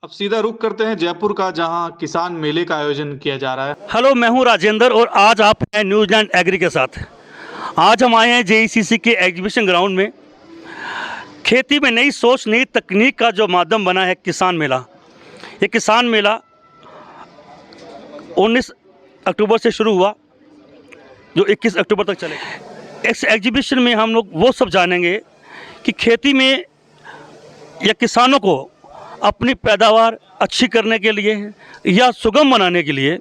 अब सीधा रुख करते हैं जयपुर का, जहां किसान मेले का आयोजन किया जा रहा है। हेलो, मैं हूं राजेंद्र और आज आप हैं न्यूजीलैंड एग्री के साथ। आज हम आए हैं जेईसीसी के एग्जीबिशन ग्राउंड में। खेती में नई सोच नई तकनीक का जो माध्यम बना है किसान मेला। ये किसान मेला 19 अक्टूबर से शुरू हुआ जो 21 अक्टूबर तक चलेगा। इस एग्जीबिशन में हम लोग वो सब जानेंगे कि खेती में या किसानों को अपनी पैदावार अच्छी करने के लिए या सुगम बनाने के लिए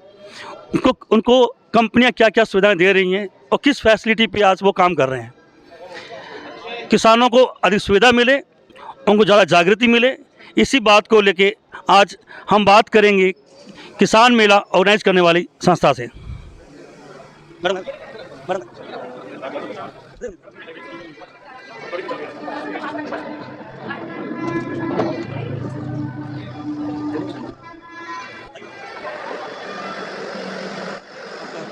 उनको कंपनियां क्या क्या सुविधाएं दे रही हैं और किस फैसिलिटी पे आज वो काम कर रहे हैं। किसानों को अधिक सुविधा मिले, उनको ज़्यादा जागृति मिले, इसी बात को लेके आज हम बात करेंगे किसान मेला ऑर्गेनाइज करने वाली संस्था से।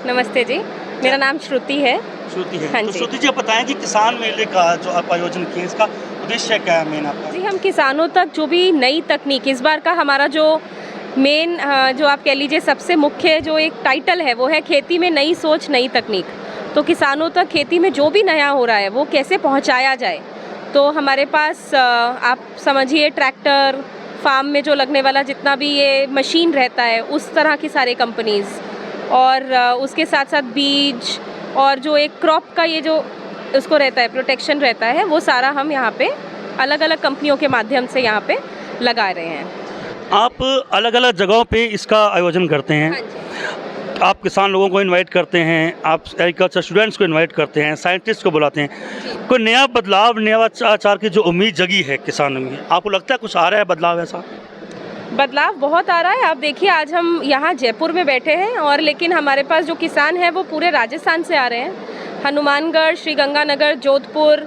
नमस्ते जी, मेरा नाम श्रुति है। श्रुति है। हाँ तो जी। श्रुति जी, आप बताएं कि किसान मेले का जो आप आयोजन किए इसका उद्देश्य क्या है मेन आपका? जी, हम किसानों तक जो भी नई तकनीक, इस बार का हमारा जो मेन जो आप कह लीजिए सबसे मुख्य जो एक टाइटल है वो है खेती में नई सोच नई तकनीक। तो किसानों तक खेती में जो भी नया हो रहा है वो कैसे पहुंचाया जाए। तो हमारे पास आप समझिए ट्रैक्टर, फार्म में जो लगने वाला जितना भी ये मशीन रहता है उस तरह की सारी कंपनीज़, और उसके साथ साथ बीज और जो एक क्रॉप का ये जो उसको रहता है प्रोटेक्शन रहता है, वो सारा हम यहाँ पे अलग अलग कंपनियों के माध्यम से यहाँ पे लगा रहे हैं। आप अलग अलग जगहों पे इसका आयोजन करते हैं। हाँ जी। आप किसान लोगों को इनवाइट करते हैं, आप एग्रीकल्चर स्टूडेंट्स को इनवाइट करते हैं, साइंटिस्ट को बुलाते हैं। कोई नया बदलाव, नया आचार की जो उम्मीद जगी है किसानों में, आपको लगता है कुछ आ रहा है बदलाव? ऐसा बदलाव बहुत आ रहा है। आप देखिए, आज हम यहाँ जयपुर में बैठे हैं और लेकिन हमारे पास जो किसान हैं वो पूरे राजस्थान से आ रहे हैं। हनुमानगढ़, श्रीगंगानगर, जोधपुर,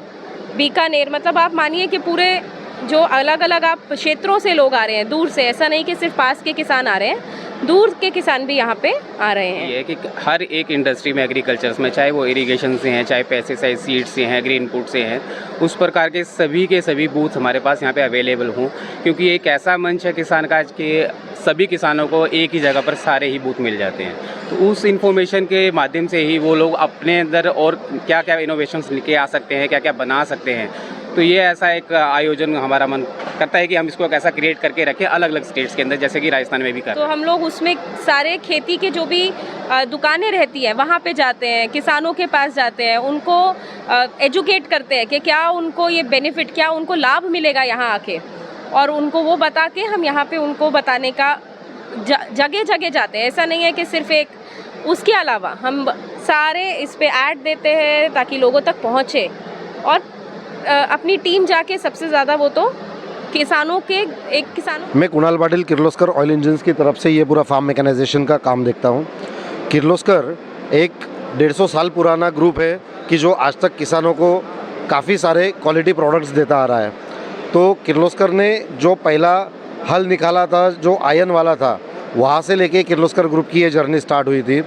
बीकानेर, मतलब आप मानिए कि पूरे जो अलग अलग आप क्षेत्रों से लोग आ रहे हैं, दूर से। ऐसा नहीं कि सिर्फ पास के किसान आ रहे हैं, दूर के किसान भी यहाँ पे आ रहे हैं। ये है कि हर एक इंडस्ट्री में, एग्रीकल्चर्स में, चाहे वो इरिगेशन से हैं, चाहे पेस्टिसाइड सीड्स से हैं, एग्री इनपुट से हैं, उस प्रकार के सभी बूथ हमारे पास यहाँ पे अवेलेबल हों, क्योंकि एक ऐसा मंच है किसान का कि सभी किसानों को एक ही जगह पर सारे ही बूथ मिल जाते हैं। तो उस इन्फॉर्मेशन के माध्यम से ही वो लोग अपने अंदर और क्या क्या इनोवेशंस लेके आ सकते हैं, क्या क्या बना सकते हैं। तो ये ऐसा एक आयोजन हमारा मन करता है कि हम इसको कैसा क्रिएट करके रखें अलग अलग स्टेट्स के अंदर, जैसे कि राजस्थान में भी कर रहे हैं। तो हम लोग उसमें सारे खेती के जो भी दुकानें रहती हैं वहाँ पे जाते हैं, किसानों के पास जाते हैं, उनको एजुकेट करते हैं कि क्या उनको ये बेनिफिट, क्या उनको लाभ मिलेगा यहाँ आके, और उनको वो बता के हम यहाँ पे उनको बताने का जगह जगह जाते हैं। ऐसा नहीं है कि सिर्फ एक, उसके अलावा हम सारे इस पे ऐड देते हैं ताकि लोगों तक पहुँचे, और अपनी टीम जाके सबसे ज़्यादा वो तो किसानों के एक किसानों। मैं कुणाल पाटिल किर्लोस्कर ऑयल इंजन्स की तरफ से ये पूरा फार्म मैकेनाइजेशन का काम देखता हूँ। किर्लोस्कर एक 150 साल पुराना ग्रुप है कि जो आज तक किसानों को काफ़ी सारे क्वालिटी प्रोडक्ट्स देता आ रहा है। तो किर्लोस्कर ने जो पहला हल निकाला था जो आयन वाला था, वहाँ से लेके किर्लोस्कर ग्रुप की ये जर्नी स्टार्ट हुई थी।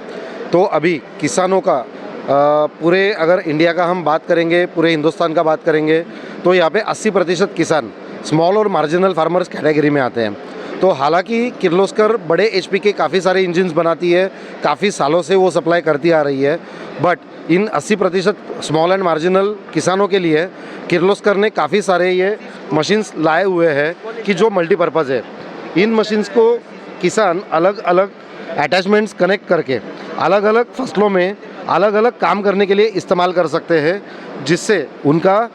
तो अभी किसानों का पूरे, अगर इंडिया का हम बात करेंगे, पूरे हिंदुस्तान का बात करेंगे, तो यहाँ पे 80% किसान स्मॉल और मार्जिनल फार्मर्स कैटेगरी में आते हैं। तो हालांकि किर्लोस्कर बड़े एचपी के काफ़ी सारे इंजन्स बनाती है, काफ़ी सालों से वो सप्लाई करती आ रही है, but in 80% small and marginal किसानों के लिए किर्लोस्कर ने काफ़ी सारे ये मशीन्स लाए हुए हैं कि जो मल्टीपर्पज़ है। इन मशीन्स को किसान अलग अलग अटैचमेंट्स कनेक्ट करके अलग अलग फसलों में अलग अलग काम करने के लिए इस्तेमाल कर सकते हैं, जिससे उनका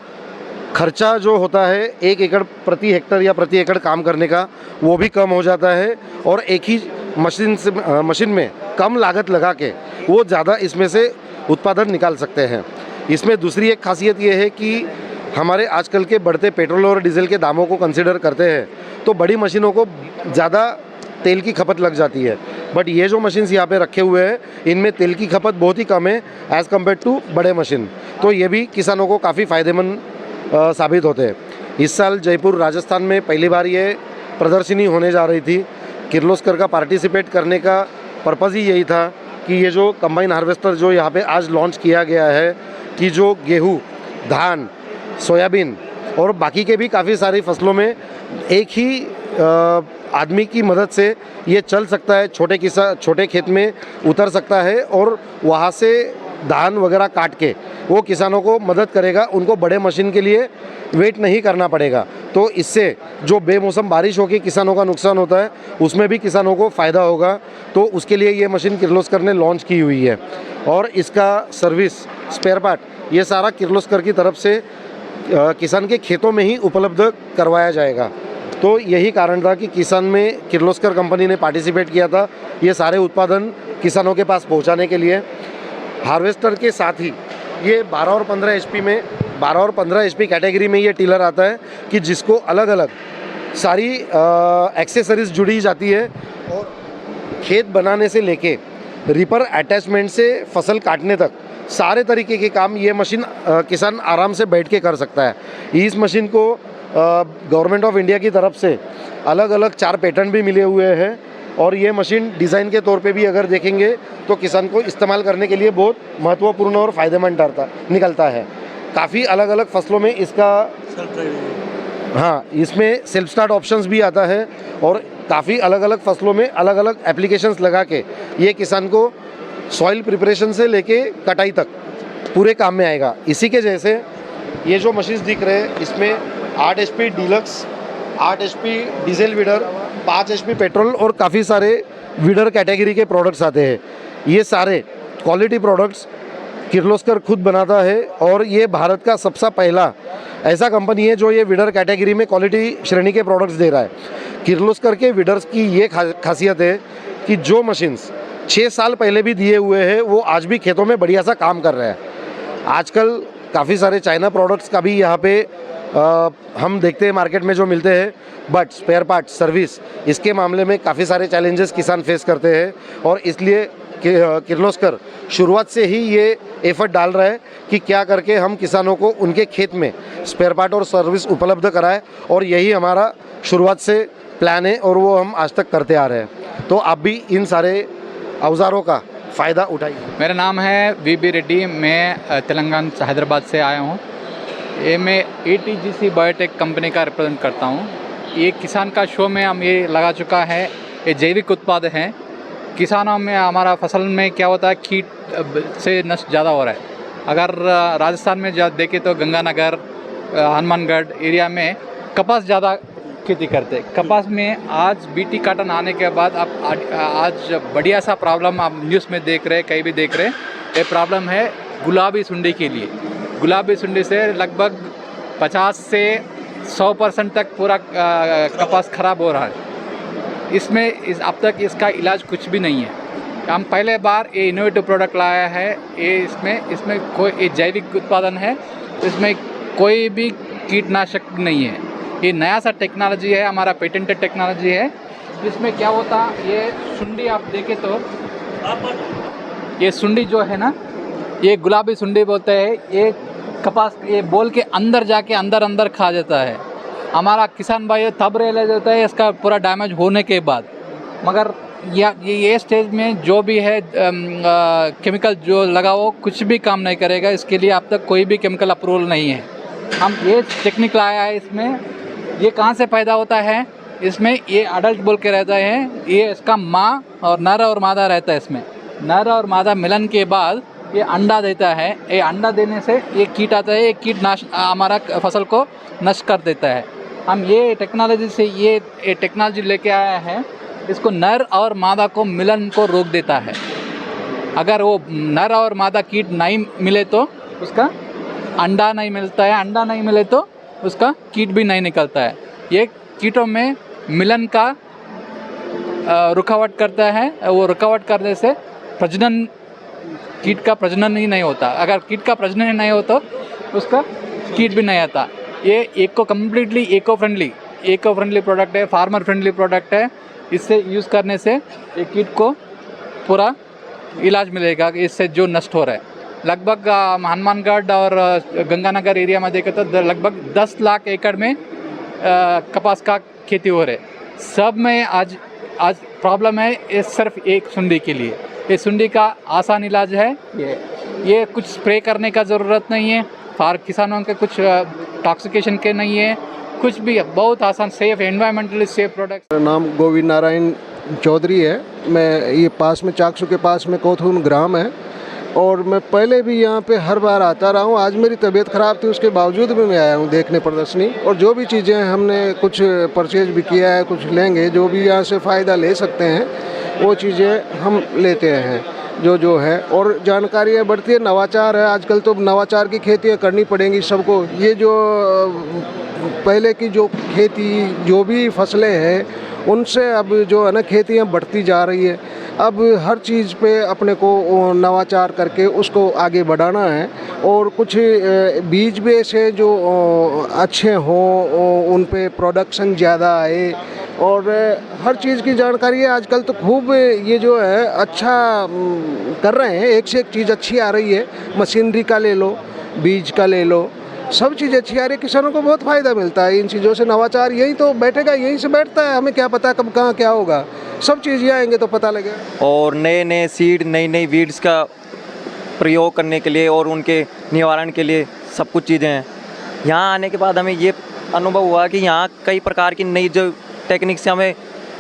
खर्चा जो होता है 1 एकड़ प्रति हेक्टर या प्रति एकड़ काम करने का, वो भी कम हो जाता है, और एक ही मशीन में कम लागत लगा के वो ज़्यादा इसमें से उत्पादन निकाल सकते हैं। इसमें दूसरी एक खासियत ये है कि हमारे आजकल के बढ़ते पेट्रोल और डीजल के दामों को कंसिडर करते हैं तो बड़ी मशीनों को ज़्यादा तेल की खपत लग जाती है, बट ये जो मशीन्स यहाँ पे रखे हुए हैं इनमें तेल की खपत बहुत ही कम है एज़ कम्पेयर टू बड़े मशीन। तो ये भी किसानों को काफ़ी फ़ायदेमंद साबित होते हैं। इस साल जयपुर राजस्थान में पहली बार ये प्रदर्शनी होने जा रही थी। किर्लोस्कर का पार्टिसिपेट करने का पर्पज़ ही यही था कि ये जो कंबाइन हार्वेस्टर जो यहाँ पे आज लॉन्च किया गया है, कि जो गेहूँ, धान, सोयाबीन और बाकी के भी काफ़ी सारी फसलों में एक ही आदमी की मदद से ये चल सकता है, छोटे खेत में उतर सकता है और वहाँ से धान वगैरह काट के वो किसानों को मदद करेगा, उनको बड़े मशीन के लिए वेट नहीं करना पड़ेगा। तो इससे जो बेमौसम बारिश होकर किसानों का नुकसान होता है उसमें भी किसानों को फ़ायदा होगा। तो उसके लिए ये मशीन किर्लोस्कर ने लॉन्च की हुई है और इसका सर्विस स्पेयर पार्ट ये सारा किर्लोस्कर की तरफ से किसान के खेतों में ही उपलब्ध करवाया जाएगा। तो यही कारण था कि किसान में किर्लोस्कर कंपनी ने पार्टिसिपेट किया था ये सारे उत्पादन किसानों के पास पहुंचाने के लिए। हार्वेस्टर के साथ ही ये 12 और 15 HP में 12 और 15 HP कैटेगरी में ये टीलर आता है कि जिसको अलग अलग सारी एक्सेसरीज जुड़ी जाती है और खेत बनाने से लेके रिपर अटैचमेंट से फसल काटने तक सारे तरीके के काम ये मशीन किसान आराम से बैठ के कर सकता है। इस मशीन को गवर्नमेंट ऑफ इंडिया की तरफ से अलग अलग 4 पेटेंट भी मिले हुए हैं और ये मशीन डिज़ाइन के तौर पे भी अगर देखेंगे तो किसान को इस्तेमाल करने के लिए बहुत महत्वपूर्ण और फ़ायदेमंद निकलता है। काफ़ी अलग अलग फसलों में इसका इसमें सेल्फ स्टार्ट ऑप्शंस भी आता है और काफ़ी अलग अलग फसलों में अलग अलग एप्लीकेशंस लगा के ये किसान को सॉइल प्रिपरेशन से लेके कटाई तक पूरे काम में आएगा। इसी के जैसे ये जो मशीन्स दिख रहे हैं इसमें 8 HP deluxe, 8 HP diesel weeder, 5 HP petrol और काफ़ी सारे वीडर कैटेगरी के प्रोडक्ट्स आते हैं। ये सारे क्वालिटी प्रोडक्ट्स किर्लोस्कर खुद बनाता है और ये भारत का सबसे पहला ऐसा कंपनी है जो ये वीडर कैटेगरी में क्वालिटी श्रेणी के प्रोडक्ट्स दे रहा है। किर्लोस्कर के वीडर्स की ये खासियत है कि जो मशीन्स 6 साल पहले भी दिए हुए हैं वो आज भी खेतों में बढ़िया सा काम कर रहे हैं। आजकल काफ़ी सारे चाइना प्रोडक्ट्स का भी यहाँ पे हम देखते हैं मार्केट में जो मिलते हैं, बट स्पेयर पार्ट सर्विस इसके मामले में काफ़ी सारे चैलेंजेस किसान फेस करते हैं और इसलिए किर्लोस्कर शुरुआत से ही ये एफर्ट डाल रहा है कि क्या करके हम किसानों को उनके खेत में स्पेयर पार्ट और सर्विस उपलब्ध कराएं और यही हमारा शुरुआत से प्लान है और वो हम आज तक करते आ रहे हैं। तो आप भी इन सारे औजारों का फ़ायदा उठाइए। मेरा नाम है VB रेड्डी, मैं तेलंगाना हैदराबाद से आया हूँ। ये मैं ATGC बायोटेक कंपनी का रिप्रेजेंट करता हूँ। ये किसान का शो में हम ये लगा चुका है, ये जैविक उत्पाद हैं। किसानों में हमारा फसल में क्या होता है, कीट से नष्ट ज़्यादा हो रहा है। अगर राजस्थान में जब देखें तो गंगानगर, हनुमानगढ़ एरिया में कपास ज़्यादा खेती करते। कपास में आज BT काटन आने के बाद अब आज बढ़िया सा प्रॉब्लम आप न्यूज़ में देख रहे हैं, कहीं भी देख रहे हैं, ये प्रॉब्लम है गुलाबी सुंडी के लिए। गुलाबी सुंडी से लगभग 50 से 100% तक पूरा कपास ख़राब हो रहा है। इसमें अब तक इसका इलाज कुछ भी नहीं है। हम पहले बार ये इनोवेटिव प्रोडक्ट लाया है। ये इसमें कोई ये जैविक उत्पादन है, इसमें कोई भी कीटनाशक नहीं है। ये नया सा टेक्नोलॉजी है, हमारा पेटेंटेड टेक्नोलॉजी है। इसमें क्या होता, ये सुंडी आप देखें तो ये सुंडी जो है ना, ये गुलाबी सुंडी बोलते हैं। ये कपास ये बोल के अंदर जाके अंदर खा जाता है। हमारा किसान भाई तब रियलाइज होता है इसका पूरा डैमेज होने के बाद। मगर ये स्टेज में जो भी है केमिकल जो लगा वो कुछ भी काम नहीं करेगा। इसके लिए अब तक कोई भी केमिकल अप्रूवल नहीं है। हम ये टेक्निक लाया है। इसमें ये कहाँ से पैदा होता है, इसमें ये अडल्ट बोल के रहता है। ये इसका माँ और नर और मादा रहता है। इसमें नर और मादा मिलन के बाद ये अंडा देता है। ये अंडा देने से ये कीट आता है, ये कीट हमारा फसल को नष्ट कर देता है। हम ये टेक्नोलॉजी से ये टेक्नोलॉजी लेके आया है। इसको नर और मादा को मिलन को रोक देता है। अगर वो नर और मादा कीट नहीं मिले तो उसका अंडा नहीं मिलता है, अंडा नहीं मिले तो उसका कीट भी नहीं निकलता है। ये कीटों में मिलन का रुकावट करता है। वो रुकावट करने से प्रजनन, कीट का प्रजनन ही नहीं होता। अगर कीट का प्रजनन ही नहीं हो तो उसका कीट भी नहीं आता। ये कम्प्लीटली इको फ्रेंडली प्रोडक्ट है, फार्मर फ्रेंडली प्रोडक्ट है। इससे यूज़ करने से ये कीट को पूरा इलाज मिलेगा इससे जो नष्ट हो रहा है। लगभग हनुमानगढ़ और गंगानगर एरिया में देखें तो लगभग 10 लाख एकड़ में कपास का खेती हो रहा है। सब में आज प्रॉब्लम है ये सिर्फ एक सुंडी के लिए। ये सुंडी का आसान इलाज है। ये कुछ स्प्रे करने का ज़रूरत नहीं है। किसानों के कुछ टॉक्सिकेशन के नहीं है। कुछ भी बहुत आसान, सेफ, एनवायरमेंटली सेफ प्रोडक्ट। मेरा नाम गोविंद नारायण चौधरी है। मैं ये पास में चाकसू के पास में कोथून ग्राम है और मैं पहले भी यहाँ पे हर बार आता रहा हूँ। आज मेरी तबीयत ख़राब थी, उसके बावजूद भी मैं आया हूँ देखने प्रदर्शनी। और जो भी चीज़ें हमने कुछ परचेज भी किया है, कुछ लेंगे, जो भी यहाँ से फ़ायदा ले सकते हैं वो चीज़ें हम लेते हैं जो है। और जानकारियाँ बढ़ती है, नवाचार है। आजकल तो नवाचार की खेतियाँ करनी पड़ेंगी सबको। ये जो पहले की जो खेती, जो भी फसलें हैं, उनसे अब जो है ना खेतियाँ बढ़ती जा रही है। अब हर चीज़ पे अपने को नवाचार करके उसको आगे बढ़ाना है। और कुछ बीज भी ऐसे जो अच्छे हों, उन पे प्रोडक्शन ज़्यादा आए, और हर चीज़ की जानकारी है। आजकल तो खूब ये जो है अच्छा कर रहे हैं, एक से एक चीज़ अच्छी आ रही है। मशीनरी का ले लो, बीज का ले लो, सब चीज़ अच्छी आ रही है। किसानों को बहुत फ़ायदा मिलता है इन चीज़ों से। नवाचार यही तो बैठेगा, यहीं से बैठता है। हमें क्या पता कब कहाँ क्या होगा, सब चीज़ ये आएंगे तो पता लगेगा। और नए नए सीड, नई नई वीड्स का प्रयोग करने के लिए और उनके निवारण के लिए सब कुछ चीज़ें हैं। यहाँ आने के बाद हमें ये अनुभव हुआ कि यहाँ कई प्रकार की नई जो टेक्निक से हमें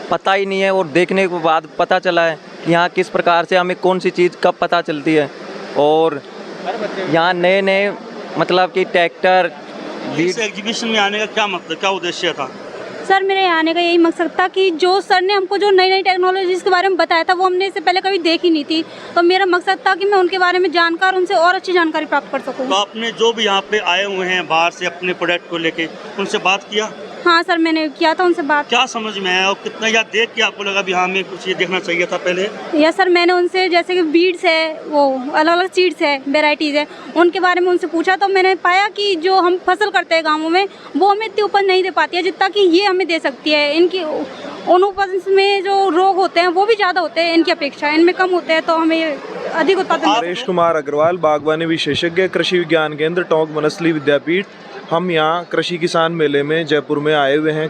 पता ही नहीं है, और देखने के बाद पता चला है कि यहाँ किस प्रकार से हमें कौन सी चीज़ कब पता चलती है। और यहाँ नए नए मतलब कि ट्रैक्टर, इस एग्जीबिशन में आने का क्या मतलब, क्या उद्देश्य था? सर, मेरे आने का यही मकसद था कि जो सर ने हमको जो नई नई टेक्नोलॉजीज़ के बारे में बताया था वो हमने इससे पहले कभी देखी नहीं थी। तो मेरा मकसद था कि मैं उनके बारे में जानकर उनसे और अच्छी जानकारी प्राप्त कर सकूं। तो आपने जो भी यहाँ पे आए हुए हैं बाहर से अपने प्रोडक्ट को लेके, उनसे बात किया? हाँ सर, मैंने किया था उनसे बात। क्या समझ में आया और कितना या देख के आपको लगा भी हाँ हमें कुछ ये देखना चाहिए था पहले? यस सर, मैंने उनसे जैसे कि बीड्स है, वो अलग अलग सीड्स है, वेराइटीज़ है, उनके बारे में उनसे पूछा। तो मैंने पाया कि जो हम फसल करते हैं गाँवों में, वो हमें इतनी उपज नहीं दे पाती है जितना कि ये हमें दे सकती है। इनकी उन उपज में जो रोग होते हैं वो भी ज़्यादा होते हैं इनकी अपेक्षा, इनमें कम होते हैं, तो हमें अधिक उत्पादन। नरेश कुमार अग्रवाल, बागवानी विशेषज्ञ, कृषि विज्ञान केंद्र, टोंक वनस्थली विद्यापीठ। हम यहाँ कृषि किसान मेले में जयपुर में आए हुए हैं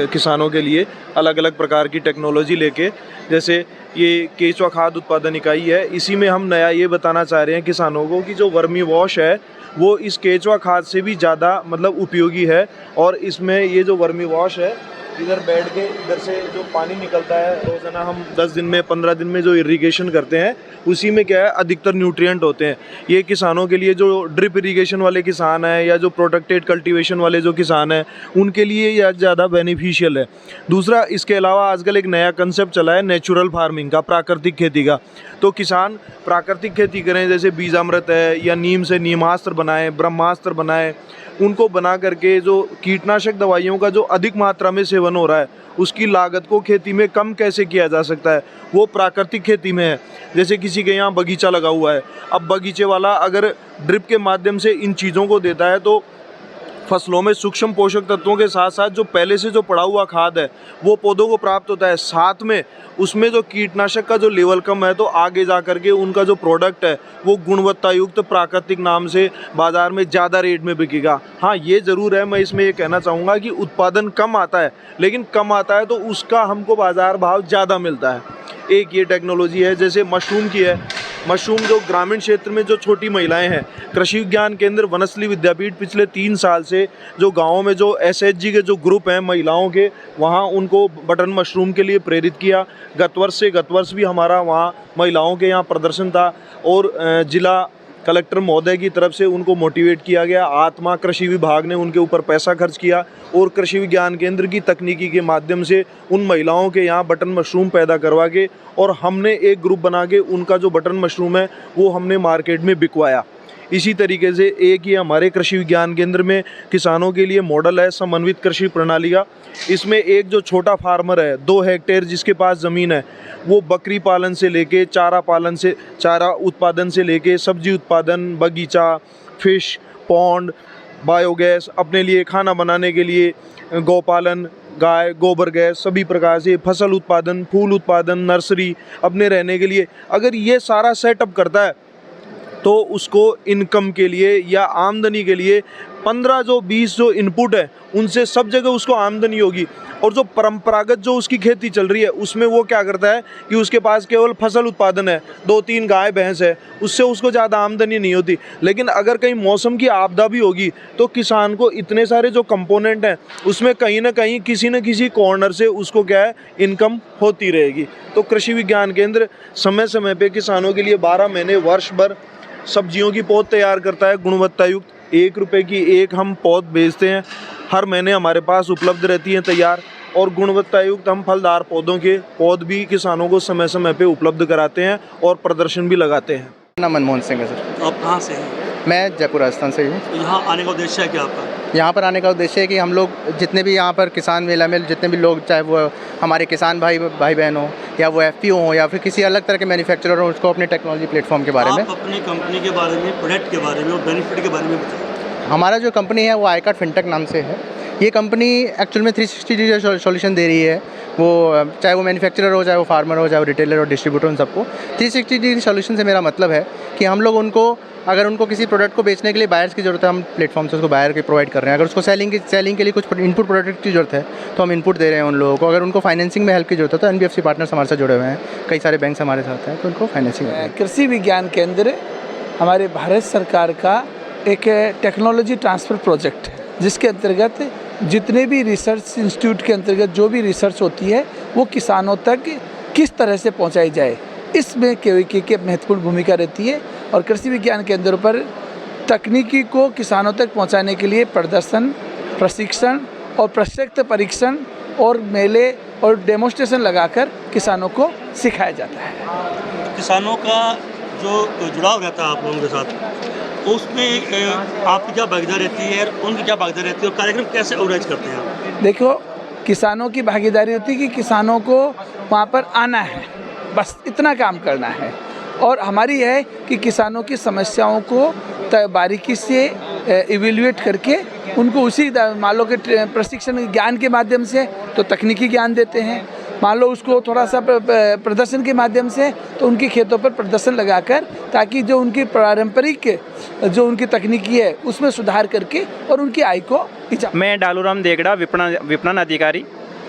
किसानों के लिए अलग अलग प्रकार की टेक्नोलॉजी लेके। जैसे ये केचुआ खाद उत्पादन इकाई है, इसी में हम नया ये बताना चाह रहे हैं किसानों को कि जो वर्मी वॉश है वो इस केचुआ खाद से भी ज़्यादा मतलब उपयोगी है। और इसमें ये जो वर्मी वॉश है, इधर बैठ के इधर से जो पानी निकलता है रोज़ाना, हम 10 दिन में 15 दिन में जो इरिगेशन करते हैं उसी में क्या है अधिकतर न्यूट्रिएंट होते हैं। ये किसानों के लिए जो ड्रिप इरिगेशन वाले किसान हैं या जो प्रोटेक्टेड कल्टीवेशन वाले जो किसान हैं उनके लिए यह ज़्यादा बेनिफिशियल है। दूसरा, इसके अलावा आजकल एक नया कंसेप्ट चला है नेचुरल फार्मिंग का, प्राकृतिक खेती का। तो किसान प्राकृतिक खेती करें, जैसे बीजामृत है या नीम से नीमास्त्र बनाएं, ब्रह्मास्त्र बनाएं, उनको बना करके जो कीटनाशक दवाइयों का जो अधिक मात्रा में सेवन हो रहा है उसकी लागत को खेती में कम कैसे किया जा सकता है, वो प्राकृतिक खेती में है। जैसे किसी के यहाँ बगीचा लगा हुआ है, अब बगीचे वाला अगर ड्रिप के माध्यम से इन चीज़ों को देता है तो फसलों में सूक्ष्म पोषक तत्वों के साथ साथ जो पहले से जो पड़ा हुआ खाद है वो पौधों को प्राप्त होता है। साथ में उसमें जो कीटनाशक का जो लेवल कम है तो आगे जा कर के उनका जो प्रोडक्ट है वो गुणवत्ता युक्त प्राकृतिक नाम से बाज़ार में ज़्यादा रेट में बिकेगा। हाँ, ये ज़रूर है, मैं इसमें ये कहना चाहूँगा कि उत्पादन कम आता है, लेकिन कम आता है तो उसका हमको बाज़ार भाव ज़्यादा मिलता है। एक ये टेक्नोलॉजी है। जैसे मशरूम की है, मशरूम जो ग्रामीण क्षेत्र में जो छोटी महिलाएं हैं, कृषि विज्ञान केंद्र वनस्थली विद्यापीठ पिछले 3 साल से जो गाँवों में जो SHG के जो ग्रुप हैं महिलाओं के, वहाँ उनको बटन मशरूम के लिए प्रेरित किया। गत वर्ष भी हमारा वहाँ महिलाओं के यहाँ प्रदर्शन था और जिला कलेक्टर महोदय की तरफ से उनको मोटिवेट किया गया। आत्मा कृषि विभाग ने उनके ऊपर पैसा खर्च किया और कृषि विज्ञान केंद्र की तकनीकी के माध्यम से उन महिलाओं के यहाँ बटन मशरूम पैदा करवा के, और हमने एक ग्रुप बना के उनका जो बटन मशरूम है वो हमने मार्केट में बिकवाया। इसी तरीके से एक ये हमारे कृषि विज्ञान केंद्र में किसानों के लिए मॉडल है समन्वित कृषि प्रणाली का। इसमें एक जो छोटा फार्मर है 2 हेक्टेयर जिसके पास ज़मीन है, वो बकरी पालन से लेके चारा उत्पादन से लेके सब्जी उत्पादन, बगीचा, फिश पॉन्ड, बायोगैस, अपने लिए खाना बनाने के लिए गौपालन, गाय गोबर गैस, सभी प्रकार से फसल उत्पादन, फूल उत्पादन, नर्सरी, अपने रहने के लिए अगर ये सारा सेटअप करता है तो उसको इनकम के लिए या आमदनी के लिए 15 जो 20 जो इनपुट है उनसे सब जगह उसको आमदनी होगी। और जो परंपरागत जो उसकी खेती चल रही है उसमें वो क्या करता है कि उसके पास केवल फसल उत्पादन है, 2-3 गाय भैंस है, उससे उसको ज़्यादा आमदनी नहीं होती। लेकिन अगर कहीं मौसम की आपदा भी होगी तो किसान को इतने सारे जो कंपोनेंट हैं उसमें कहीं ना कहीं किसी न किसी कॉर्नर से उसको क्या है इनकम होती रहेगी। तो कृषि विज्ञान केंद्र समय समय पे किसानों के लिए 12 महीने वर्ष भर सब्जियों की पौध तैयार करता है गुणवत्ता युक्त। 1 रुपये की एक हम पौध बेचते हैं, हर महीने हमारे पास उपलब्ध रहती हैं तैयार, और गुणवत्ता युक्त हम फलदार पौधों के पौध भी किसानों को समय समय पे उपलब्ध कराते हैं और प्रदर्शन भी लगाते हैं। नाम मनमोहन सिंह है सर। आप कहाँ से हैं? मैं जयपुर राजस्थान से हूँ। यहाँ आने का उद्देश्य है क्या आपका? यहाँ पर आने का उद्देश्य है कि हम लोग जितने भी यहाँ पर किसान मेला में जितने भी लोग, चाहे वो हमारे किसान भाई बहन हो या वो FPO हो या फिर किसी अलग तरह के मैन्युफैक्चरर हो, उसको अपने टेक्नोलॉजी प्लेटफॉर्म के बारे में, आप अपनी कंपनी के बारे में, प्रोडक्ट के बारे में और बेनिफिट के बारे में बताइए। हमारा जो कंपनी है वो आईकार्ड फिनटेक नाम से है। ये कंपनी एक्चुअल में 360 डिग्री सॉल्यूशन दे रही है, वो चाहे वो मैन्युफैक्चरर हो, चाहे वो फार्मर हो, चाहे वो रिटेलर और डिस्ट्रीब्यूटर, उन सबको 360 डिग्री सॉल्यूशन से मेरा मतलब है कि हम लोग उनको, अगर उनको किसी प्रोडक्ट को बेचने के लिए बायर्स की ज़रूरत है, हम प्लेटफॉर्म से उसको बायर के प्रोवाइड कर रहे हैं। अगर उसको सेलिंग के लिए कुछ इनपुट प्रोडक्ट की ज़रूरत है तो हम इनपुट दे रहे हैं उन लोगों को। अगर उनको फाइनेंसिंग में हेल्प की ज़रूरत है तो NBFC पार्टनर्स हमारे साथ जुड़े हुए हैं, कई सारे बैंक हमारे साथ हैं, तो उनको फाइनेंसिंग। कृषि विज्ञान केंद्र हमारे भारत सरकार का एक टेक्नोलॉजी ट्रांसफ़र प्रोजेक्ट है, जिसके अंतर्गत जितने भी रिसर्च इंस्टीट्यूट के अंतर्गत जो भी रिसर्च होती है वो किसानों तक किस तरह से पहुंचाई जाए, इसमें KVK की महत्वपूर्ण भूमिका रहती है। और कृषि विज्ञान केंद्रों पर तकनीकी को किसानों तक पहुंचाने के लिए प्रदर्शन, प्रशिक्षण और प्रत्यक्ष परीक्षण और मेले और डेमोन्स्ट्रेशन लगाकर किसानों को सिखाया जाता है। किसानों का जो जुड़ाव रहता है आप लोगों के साथ, उसमें आपकी क्या भागीदारी रहती है, उनकी क्या भागीदारी रहती है, और कार्यक्रम कैसे ऑर्गेनाइज करते हैं आप? देखो, किसानों की भागीदारी होती है कि किसानों को वहाँ पर आना है, बस इतना काम करना है। और हमारी है कि किसानों की समस्याओं को बारीकी से इवेल्युएट करके उनको उसी मान लो कि प्रशिक्षण ज्ञान के माध्यम से तो तकनीकी ज्ञान देते हैं, मान लो उसको थोड़ा सा प्रदर्शन के माध्यम से तो उनके खेतों पर प्रदर्शन लगाकर, ताकि जो उनकी पारंपरिक जो उनकी तकनीकी है उसमें सुधार करके और उनकी आय को। मैं डालूराम देगड़ा, विपणन अधिकारी,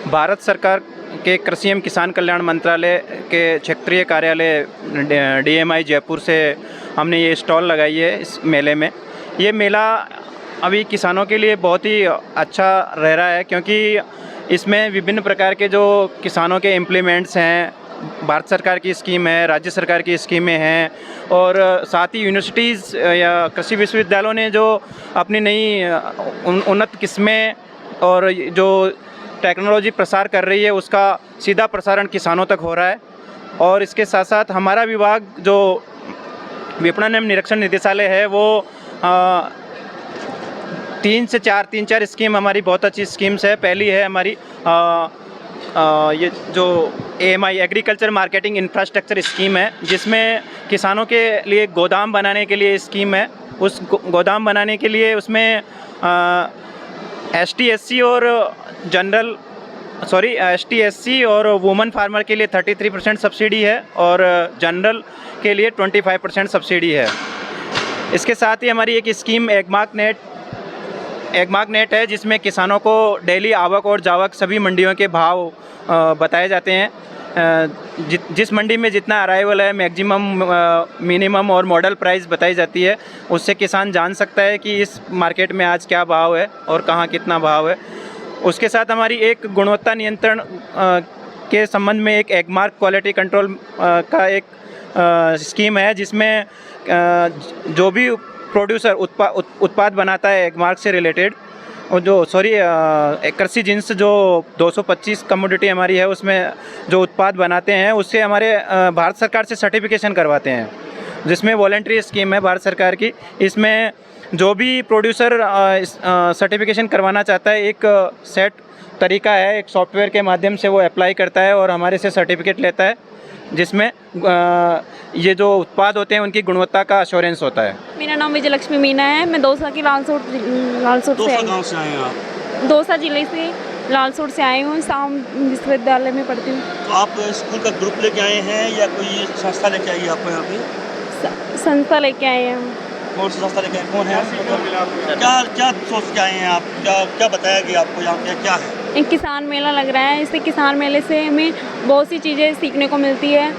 भारत सरकार के कृषि एवं किसान कल्याण मंत्रालय के क्षेत्रीय कार्यालय DMI जयपुर से हमने ये स्टॉल लगाई है इस मेले में। ये मेला अभी किसानों के लिए बहुत ही अच्छा रह रहा है, क्योंकि इसमें विभिन्न प्रकार के जो किसानों के इम्प्लीमेंट्स हैं, भारत सरकार की स्कीम है, राज्य सरकार की स्कीमें हैं, और साथ ही यूनिवर्सिटीज़ या कृषि विश्वविद्यालयों ने जो अपनी नई उन्नत किस्में और जो टेक्नोलॉजी प्रसार कर रही है उसका सीधा प्रसारण किसानों तक हो रहा है। और इसके साथ साथ हमारा विभाग जो विपणन एवं निरीक्षण निदेशालय है वो 3-4 स्कीम हमारी बहुत अच्छी स्कीम्स है। पहली है हमारी ये जो AMI agriculture marketing infrastructure scheme है, जिसमें किसानों के लिए गोदाम बनाने के लिए स्कीम है। उस गोदाम बनाने के लिए उसमें ST/SC और वुमेन फार्मर के लिए 33% सब्सिडी है और जनरल के लिए 25% सब्सिडी है। इसके साथ ही हमारी एक स्कीम एगमार्क नेट है, जिसमें किसानों को डेली आवक और जावक सभी मंडियों के भाव बताए जाते हैं। जिस मंडी में जितना अराइवल है, मैक्सिमम, मिनिमम और मॉडल प्राइस बताई जाती है, उससे किसान जान सकता है कि इस मार्केट में आज क्या भाव है और कहाँ कितना भाव है। उसके साथ हमारी एक गुणवत्ता नियंत्रण के संबंध में एक एगमार्क क्वालिटी कंट्रोल का एक स्कीम है, जिसमें जो भी प्रोड्यूसर उत्पाद बनाता है एगमार्क से रिलेटेड, और जो कृषि जिन्स जो 225 कमोडिटी हमारी है, उसमें जो उत्पाद बनाते हैं उससे हमारे भारत सरकार से सर्टिफिकेशन करवाते हैं, जिसमें वॉलंटरी स्कीम है भारत सरकार की। इसमें जो भी प्रोड्यूसर सर्टिफिकेशन करवाना चाहता है, एक सेट तरीका है, एक सॉफ्टवेयर के माध्यम से वो अप्लाई करता है और हमारे से सर्टिफिकेट लेता है, जिसमें ये जो उत्पाद होते हैं उनकी गुणवत्ता का अश्योरेंस होता है। मेरा नाम विजय लक्ष्मी मीना है, मैं दौसा की लालसोट से आई हूँ। दौसा जिले से लालसोट से आई हूँ, शाम विश्वविद्यालय में पढ़ती हूँ। तो आप स्कूल का ग्रुप लेके आए हैं या कोई संस्था लेके आई है आपको यहाँ पे? संस्था लेके आए हैं। कौन सी संस्था लेके आए, कौन है? क्या सोच के आए हैं आप? क्या बताया गया आपको यहाँ पे, क्या है? एक किसान मेला लग रहा है। इससे किसान मेले से हमें बहुत सी चीज़ें सीखने को मिलती है,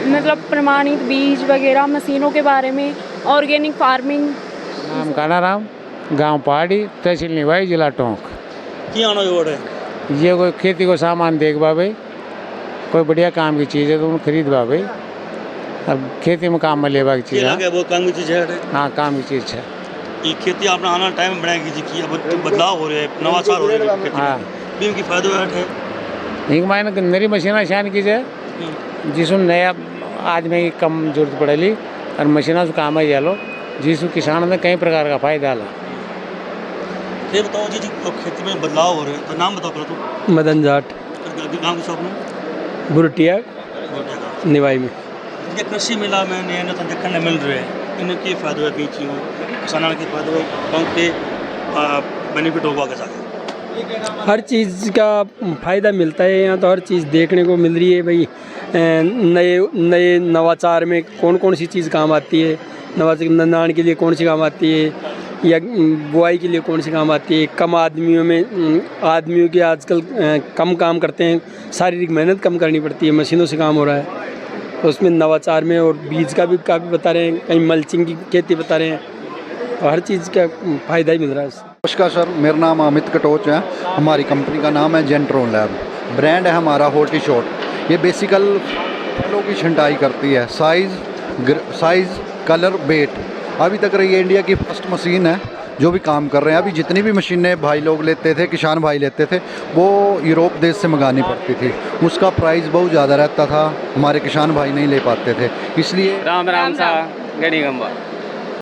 मतलब प्रमाणित बीज वगैरह, मशीनों के बारे में, ऑर्गेनिक फार्मिंग। नाम कानाराम, गांव पहाड़ी, तहसील निवाई, जिला टोंक। क्या आना जोड़ है ये कोई खेती को सामान देख बाबे, कोई बढ़िया काम की चीज़ है तो उन्हें खरीद बाबे। अब खेती में काम में लेवा की चीज़ है। वो काम की चीज़ है। हाँ, काम की चीज़ है। ये खेती आपने आना टाइम बनाएगी जी की अब बदलाव हो रहे हैं, नवाचार हो रहे हैं खेती हाँ, में। भी उनकी फायदे है। एक मायने नरी मशीन शान की जाए जिसमें नया आदमी की कम जरूरत पड़ेगी और मशीनों से काम है जालो जिसमें किसान में कई प्रकार का फायदा ला। ये बताओ जी खेती में बदलाव हो रहे हैं तो नाम बताओ पहले तो। मदन जाट, गाँव के शॉप में बुरटिया निवाई में। ये कृषि मेला में नए नए देखने मिल रहे हैं, इनके फायदे हुए बीच ही किसानों के फायदे हुए गाँव पे बेनिफिट होगा के साथ। हर चीज़ का फ़ायदा मिलता है यहाँ, तो हर चीज़ देखने को मिल रही है भाई। नए नवाचार में कौन कौन सी चीज़ काम आती है, नवाचार निर्माण के लिए कौन सी काम आती है, या बुआई के लिए कौन सी काम आती है। कम आदमियों में आदमियों के आजकल कम काम करते हैं, शारीरिक मेहनत कम करनी पड़ती है, मशीनों से काम हो रहा है। तो उसमें नवाचार में और बीज का भी काफ़ी बता रहे हैं, कहीं मल्चिंग की खेती बता रहे हैं, तो हर चीज़ का फ़ायदा ही मिल रहा है इससे। नमस्कार सर, मेरा नाम अमित कटोच है। हमारी कंपनी का नाम है जेंट्रोन लैब। ब्रांड है हमारा होर्टी शॉट। ये बेसिकल फलों की छंटाई करती है, साइज़ कलर बेट। अभी तक रही है इंडिया की फर्स्ट मशीन है जो भी काम कर रहे हैं। अभी जितनी भी मशीनें भाई लोग लेते थे, किसान भाई लेते थे, वो यूरोप देश से मंगानी पड़ती थी। उसका प्राइस बहुत ज़्यादा रहता था, हमारे किसान भाई नहीं ले पाते थे, इसलिए राम राम सा गड़ी गंबा।